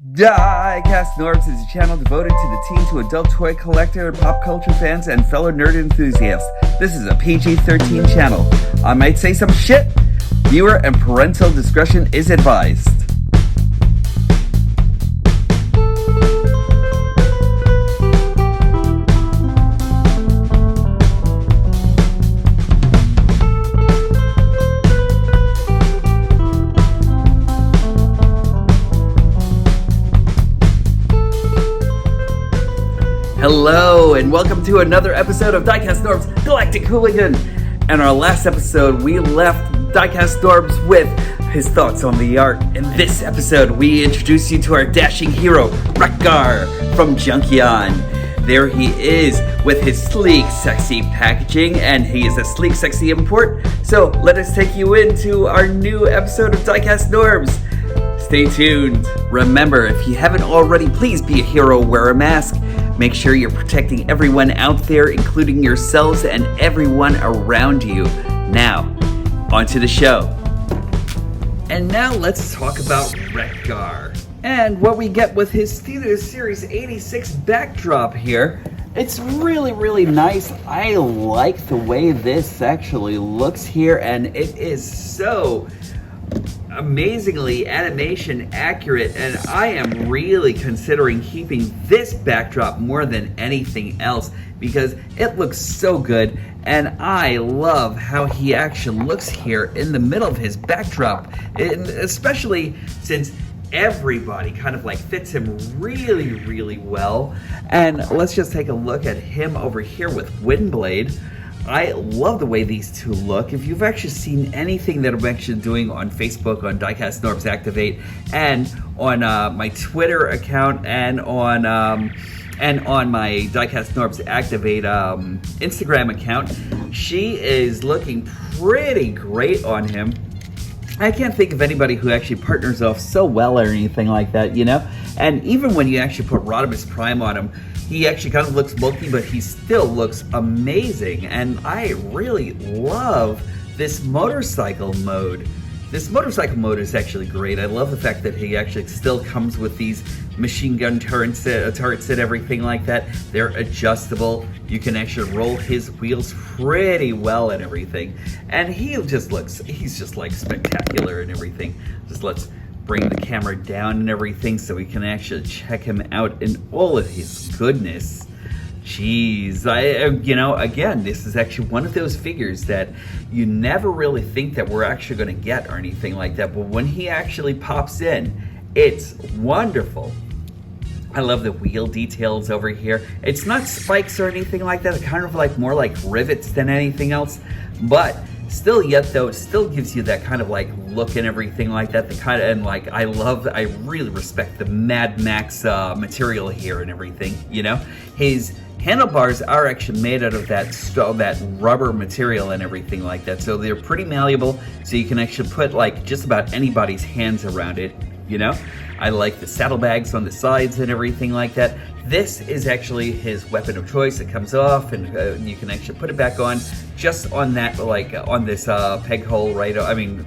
Diecast Norbs is a channel devoted to the teen to adult toy collector, pop culture fans, and fellow nerd enthusiasts. This is a PG-13 channel. I might say some shit. Viewer and parental discretion is advised. Hello, and welcome to another episode of Diecast Norbs Galactic Hooligan. In our last episode, we left Diecast Norbs with his thoughts on the art. In this episode, we introduce you to our dashing hero, Wreck-Gar from Junkion. There he is with his sleek, sexy packaging, and he is a sleek, sexy import. So let us take you into our new episode of Diecast Norbs. Stay tuned. Remember, if you haven't already, please be a hero, wear a mask. Make sure you're protecting everyone out there, including yourselves and everyone around you. Now, onto the show. And now let's talk about Wreck-Gar. And what we get with his Theater Series 86 backdrop here. It's really, really nice. I like the way this actually looks here, and it is so amazingly animation accurate, and I am really considering keeping this backdrop more than anything else because it looks so good, and I love how he actually looks here in the middle of his backdrop, and especially since everybody kind of like fits him really, really well. And let's just take a look at him over here with Windblade. I love the way these two look. If you've actually seen anything that I'm actually doing on Facebook, on Diecast Norbs Activate, and on my Twitter account, and on my Diecast Norbs Activate Instagram account, she is looking pretty great on him. I can't think of anybody who actually partners off so well or anything like that, you know? And even when you actually put Rodimus Prime on him, he actually kind of looks bulky, but he still looks amazing. And I really love this motorcycle mode. This motorcycle mode is actually great. I love the fact that he actually still comes with these machine gun turrets and everything like that. They're adjustable. You can actually roll his wheels pretty well and everything. And he's just like spectacular and everything. Just let's bring the camera down and everything so we can actually check him out in all of his goodness. Jeez, again, this is actually one of those figures that you never really think that we're actually going to get or anything like that, but when he actually pops in, it's wonderful. I love the wheel details over here. It's not spikes or anything like that, it's kind of like more like rivets than anything else, but still, yet though, it still gives you that kind of like look and everything like that. The kind of, and like I really respect the Mad Max material here and everything. You know, his handlebars are actually made out of that rubber material and everything like that. So they're pretty malleable. So you can actually put like just about anybody's hands around it. You know, I like the saddlebags on the sides and everything like that. This is actually his weapon of choice. It comes off, and you can actually put it back on just on that, like on this peg hole right.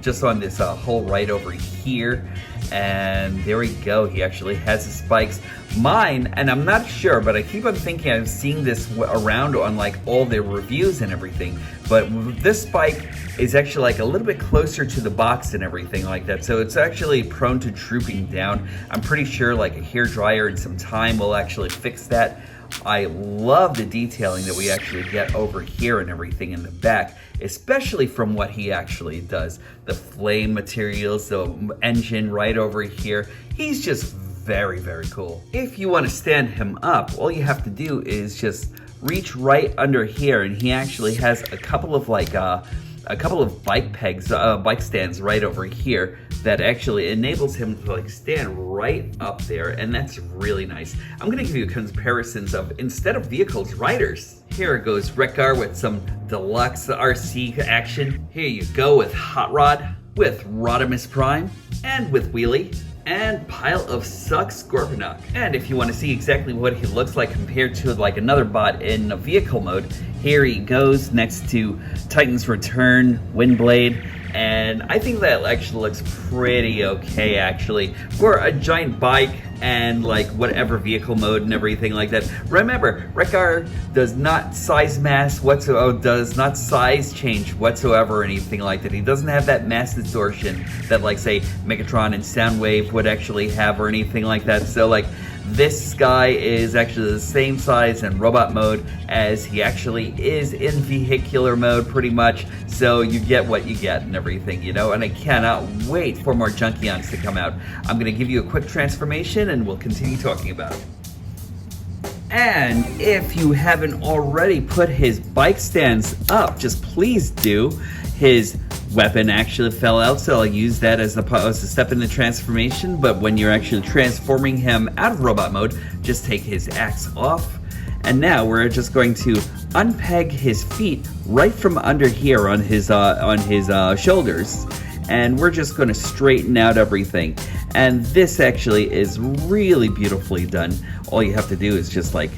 Just on this hole right over here. And there we go. He actually has his spikes. Mine, and I'm not sure, but I keep on thinking I've seen this around on like all their reviews and everything. But this spike is actually like a little bit closer to the box and everything like that. So it's actually prone to drooping down. I'm pretty sure like a hair dryer and some time will actually fix that. I love the detailing that we actually get over here and everything in the back, especially from what he actually does. The flame materials, the engine right over here. He's just very, very cool. If you want to stand him up, all you have to do is just reach right under here, and he actually has a couple of bike pegs, bike stands right over here that actually enables him to like stand right up there, and that's really nice. I'm gonna give you comparisons of, instead of vehicles, riders. Here it goes, Wreck-Gar with some deluxe RC action. Here you go with Hot Rod, with Rodimus Prime, and with Wheelie, and Pile of Suck Scorponok. And if you want to see exactly what he looks like compared to like another bot in a vehicle mode, here he goes next to Titan's Return, Windblade, and and I think that actually looks pretty okay, actually, for a giant bike and like whatever vehicle mode and everything like that. Remember, Wreck-Gar does not size mass whatsoever, does not size change whatsoever or anything like that. He doesn't have that mass distortion that, like, say, Megatron and Soundwave would actually have or anything like that. So, like, this guy is actually the same size in robot mode as he actually is in vehicular mode, pretty much. So you get what you get and everything, you know? And I cannot wait for more Junkions to come out. I'm going to give you a quick transformation and we'll continue talking about it. And if you haven't already put his bike stands up, just please do. His weapon actually fell out, so I'll use that as a step in the transformation. But when you're actually transforming him out of robot mode, just take his axe off. And now we're just going to unpeg his feet right from under here on his shoulders. And we're just going to straighten out everything. And this actually is really beautifully done. All you have to do is just like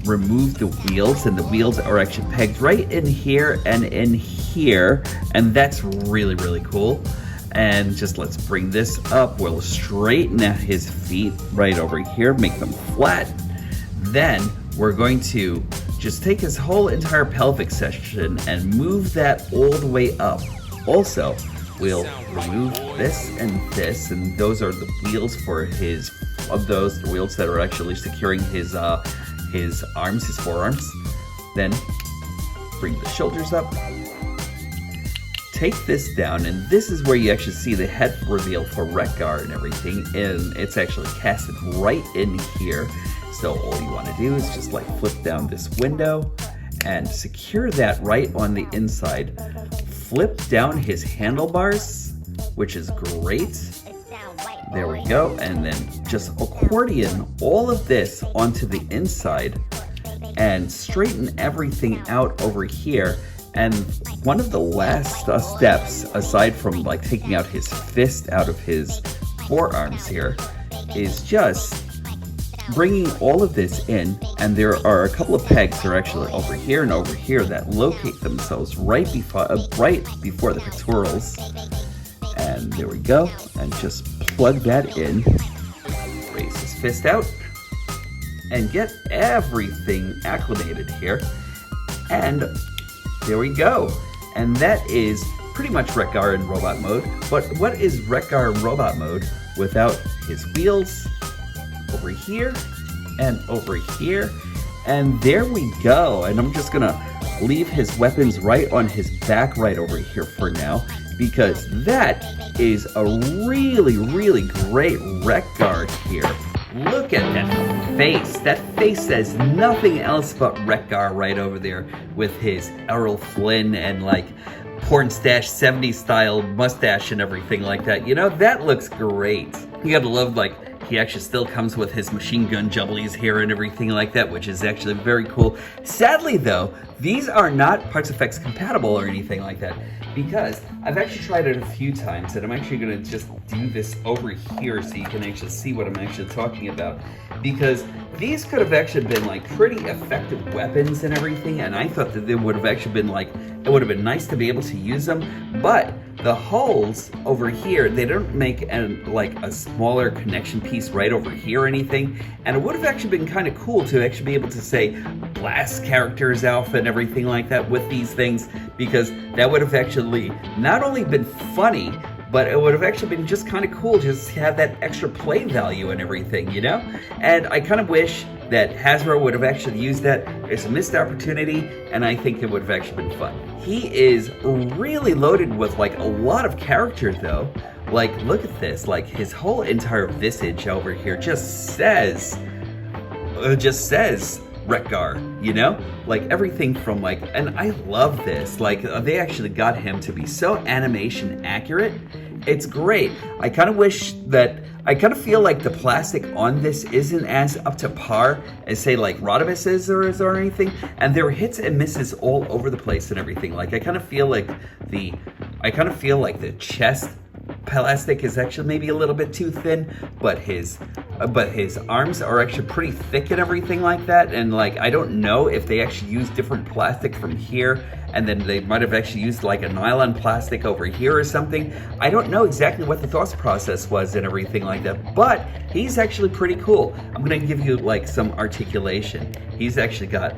remove the wheels, and the wheels are actually pegged right in here and in here, and that's really, really cool. And just let's bring this up. We'll straighten out his feet right over here, make them flat. Then we're going to just take his whole entire pelvic section and move that all the way up. Also, we'll remove this, and those are the wheels for his, the wheels that are actually securing his arms, his forearms. Then bring the shoulders up, take this down, and this is where you actually see the head reveal for Wreck-Gar and everything, and it's actually casted right in here. So all you want to do is just like flip down this window and secure that right on the inside. Flip down his handlebars, which is great. There we go, and then just accordion all of this onto the inside and straighten everything out over here. And one of the last steps, aside from like taking out his fist out of his forearms here, is just bringing all of this in, and there are a couple of pegs that are actually over here and over here that locate themselves right before the pectorals. And there we go, and just plug that in, raise his fist out, and get everything acclimated here. And there we go. And that is pretty much Wreck-Gar in robot mode. But what is Wreck-Gar in robot mode without his wheels over here and over here? And there we go. And I'm just gonna leave his weapons right on his back right over here for now, because that is a really, really great Wreck-Gar here. Look at that face. That face says nothing else but Wreck-Gar right over there with his Errol Flynn and like porn stash 70s style mustache and everything like that. You know, that looks great. You gotta love, like, he actually still comes with his machine gun jubblies here and everything like that, which is actually very cool. Sadly though, these are not Parts Effects compatible or anything like that, because I've actually tried it a few times, and I'm actually going to just do this over here so you can actually see what I'm actually talking about, because these could have actually been like pretty effective weapons and everything, and I thought that they would have actually been like, it would have been nice to be able to use them, but the holes over here, they don't make like a smaller connection piece right over here or anything, and it would have actually been kind of cool to actually be able to say blast characters alpha and everything like that with these things, because that would have actually not only been funny, but it would have actually been just kind of cool just to have that extra play value and everything, you know? And I kind of wish that Hasbro would have actually used that. It's a missed opportunity, and I think it would have actually been fun. He is really loaded with like a lot of characters though. Like, look at this, like his whole entire visage over here just says Wreck-Gar, you know? Like everything from like, and I love this, like they actually got him to be so animation accurate. It's great. I kind of wish that, I kind of feel like the plastic on this isn't as up to par as say like Rodimus is or anything, and there are hits and misses all over the place and everything. Like I kind of feel like the chest plastic is actually maybe a little bit too thin, but his arms are actually pretty thick and everything like that. And like, I don't know if they actually use different plastic from here, and then they might have actually used like a nylon plastic over here or something. I don't know exactly what the thought process was and everything like that, but he's actually pretty cool. I'm gonna give you like some articulation. He's actually got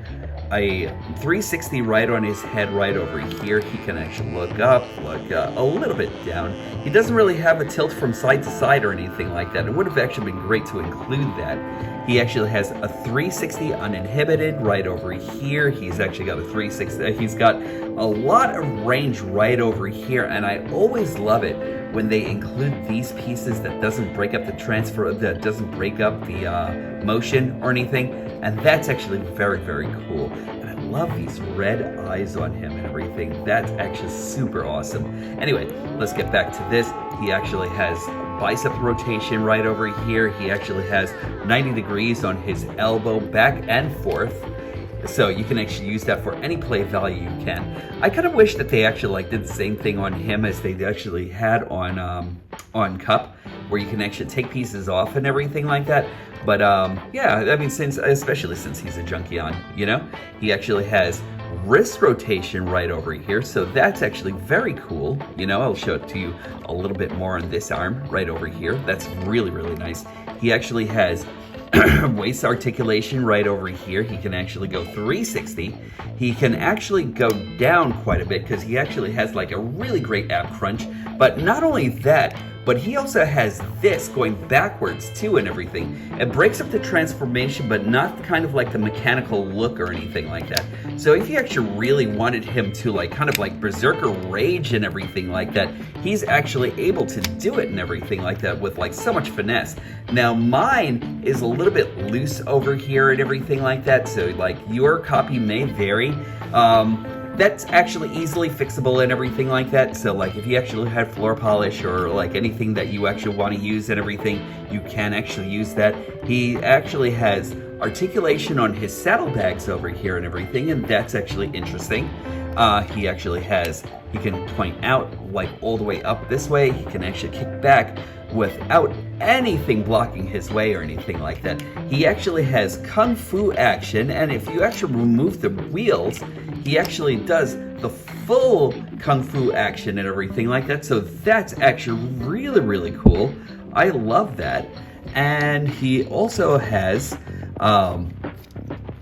a 360 right on his head right over here. He can actually look up, look a little bit down. He doesn't really have a tilt from side to side or anything like that. It would have actually been great to include that. He actually has a 360 uninhibited right over here. He's actually got a 360. He's got a lot of range right over here, and I always love it when they include these pieces that doesn't break up the transfer, that doesn't break up the motion or anything, and that's actually very, very cool. And I love these red eyes on him and everything. That's actually super awesome. Anyway, let's get back to this. He actually has bicep rotation right over here. He actually has 90 degrees on his elbow back and forth. So you can actually use that for any play value you can. I kind of wish that they actually like did the same thing on him as they actually had on Cup, where you can actually take pieces off and everything like that. But yeah, I mean, especially since he's a Junkion, you know, he actually has wrist rotation right over here, so that's actually very cool. You know, I'll show it to you a little bit more on this arm right over here. That's really, really nice. He actually has waist articulation right over here. He can actually go 360. He can actually go down quite a bit because he actually has like a really great ab crunch. But not only that, but he also has this going backwards too and everything. It breaks up the transformation, but not kind of like the mechanical look or anything like that. So if you actually really wanted him to like kind of like berserker rage and everything like that, he's actually able to do it and everything like that with like so much finesse. Now mine is a little bit loose over here and everything like that, so like your copy may vary. That's actually easily fixable and everything like that. So like if you actually had floor polish or like anything that you actually want to use and everything, you can actually use that. He actually has articulation on his saddlebags over here and everything, and that's actually interesting. He can point out like all the way up this way. He can actually kick back without anything blocking his way or anything like that. He actually has Kung Fu action, and if you actually remove the wheels, he actually does the full Kung Fu action and everything like that. So that's actually really, really cool. I love that. And he also has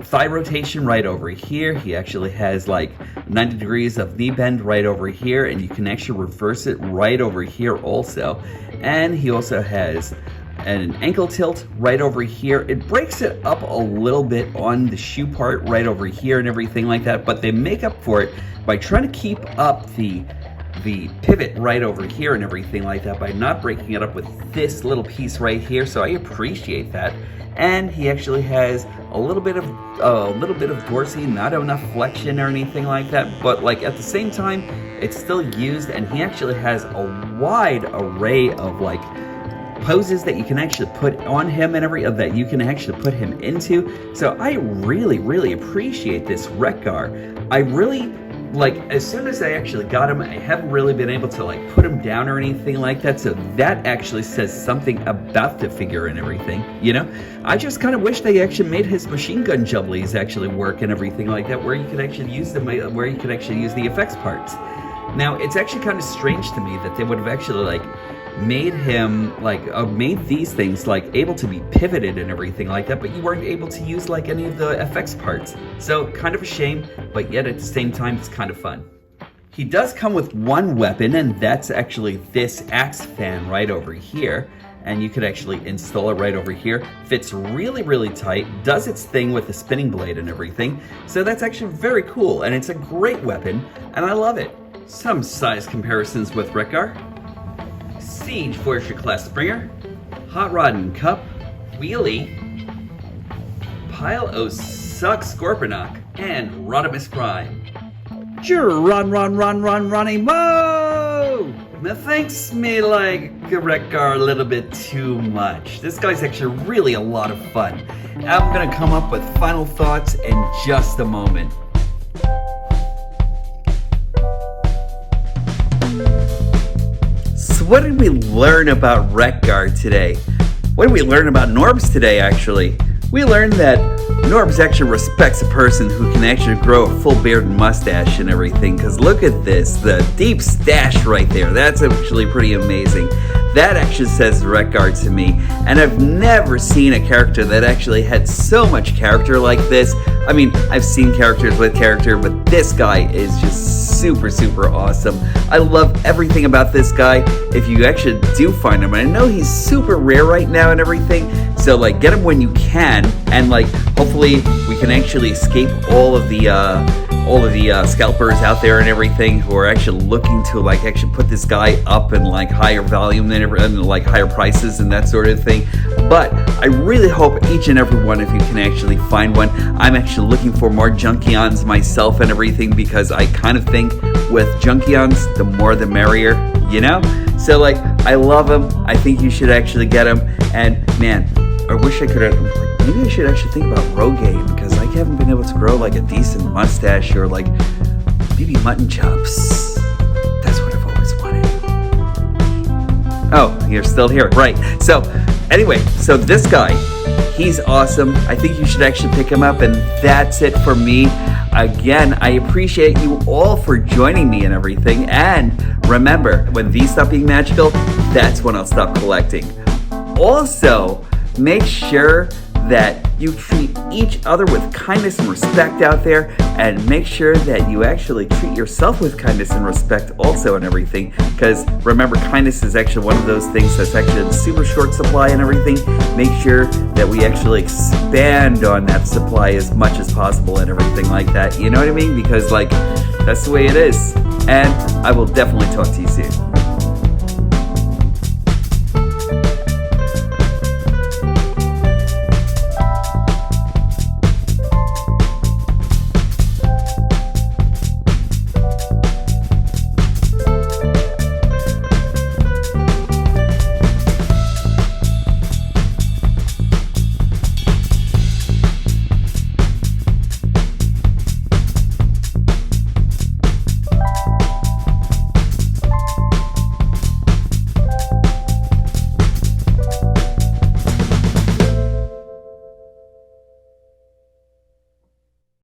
thigh rotation right over here. He actually has like 90 degrees of knee bend right over here, and you can actually reverse it right over here also. And he also has an ankle tilt right over here. It breaks it up a little bit on the shoe part right over here and everything like that, but they make up for it by trying to keep up the pivot right over here and everything like that by not breaking it up with this little piece right here. So I appreciate that. And he actually has a little bit of dorsey, not enough flexion or anything like that, but like at the same time it's still used, and he actually has a wide array of like poses that you can actually put on him and that you can actually put him into. So I really, really appreciate this Wreck-Gar. I really like, as soon as I actually got him, I haven't really been able to like put him down or anything like that, so that actually says something about the figure and everything, you know? I just kind of wish they actually made his machine gun jubblies actually work and everything like that, where you could actually use them, where you could actually use the effects parts. Now, it's actually kind of strange to me that they would have actually like made him like made these things like able to be pivoted and everything like that, but you weren't able to use like any of the effects parts. So kind of a shame, but yet at the same time it's kind of fun. He does come with one weapon, and that's actually this axe fan right over here, and you could actually install it right over here. Fits really, really tight, does its thing with the spinning blade and everything, so that's actually very cool, and it's a great weapon, and I love it. Some size comparisons with Wreck-Gar: Siege Voyager Class Springer, Hot Rod and Cup, Wheelie, Pile O Suck Scorponok, and Rodimus Prime. Ronnie Mo! Methinks me like Wreck-Gar a little bit too much. This guy's actually really a lot of fun. I'm gonna come up with final thoughts in just a moment. what did we learn about Wreck-Gar today? What did we learn about Norbs today, actually? We learned that Norbs actually respects a person who can actually grow a full beard and mustache and everything, because look at this, the deep stash right there. That's actually pretty amazing. That actually says Wreck-Gar to me, and I've never seen a character that actually had so much character like this. I mean, I've seen characters with character, but this guy is just super, super awesome. I love everything about this guy. If you actually do find him, and I know he's super rare right now and everything, so like get him when you can, and like hopefully we can actually escape all of the scalpers out there and everything who are actually looking to like actually put this guy up in like higher volume and like higher prices and that sort of thing. But I really hope each and every one of you can actually find one. I'm actually looking for more Junkions myself and everything, because I kind of think with Junkions, the more the merrier, you know? So like, I love them. I think you should actually get them. And man, I wish I could have, maybe I should actually think about Rogaine, because I haven't been able to grow like a decent mustache, or like maybe mutton chops. That's what I've always wanted. Oh, you're still here. Right. So anyway, so this guy, he's awesome. I think you should actually pick him up, and that's it for me. Again, I appreciate you all for joining me and everything. And remember, when these stop being magical, that's when I'll stop collecting. Also, make sure that you treat each other with kindness and respect out there, and make sure that you actually treat yourself with kindness and respect also and everything, because remember, kindness is actually one of those things that's actually in super short supply and everything. Make sure that we actually expand on that supply as much as possible and everything like that, you know what I mean? Because like, that's the way it is. And I will definitely talk to you soon.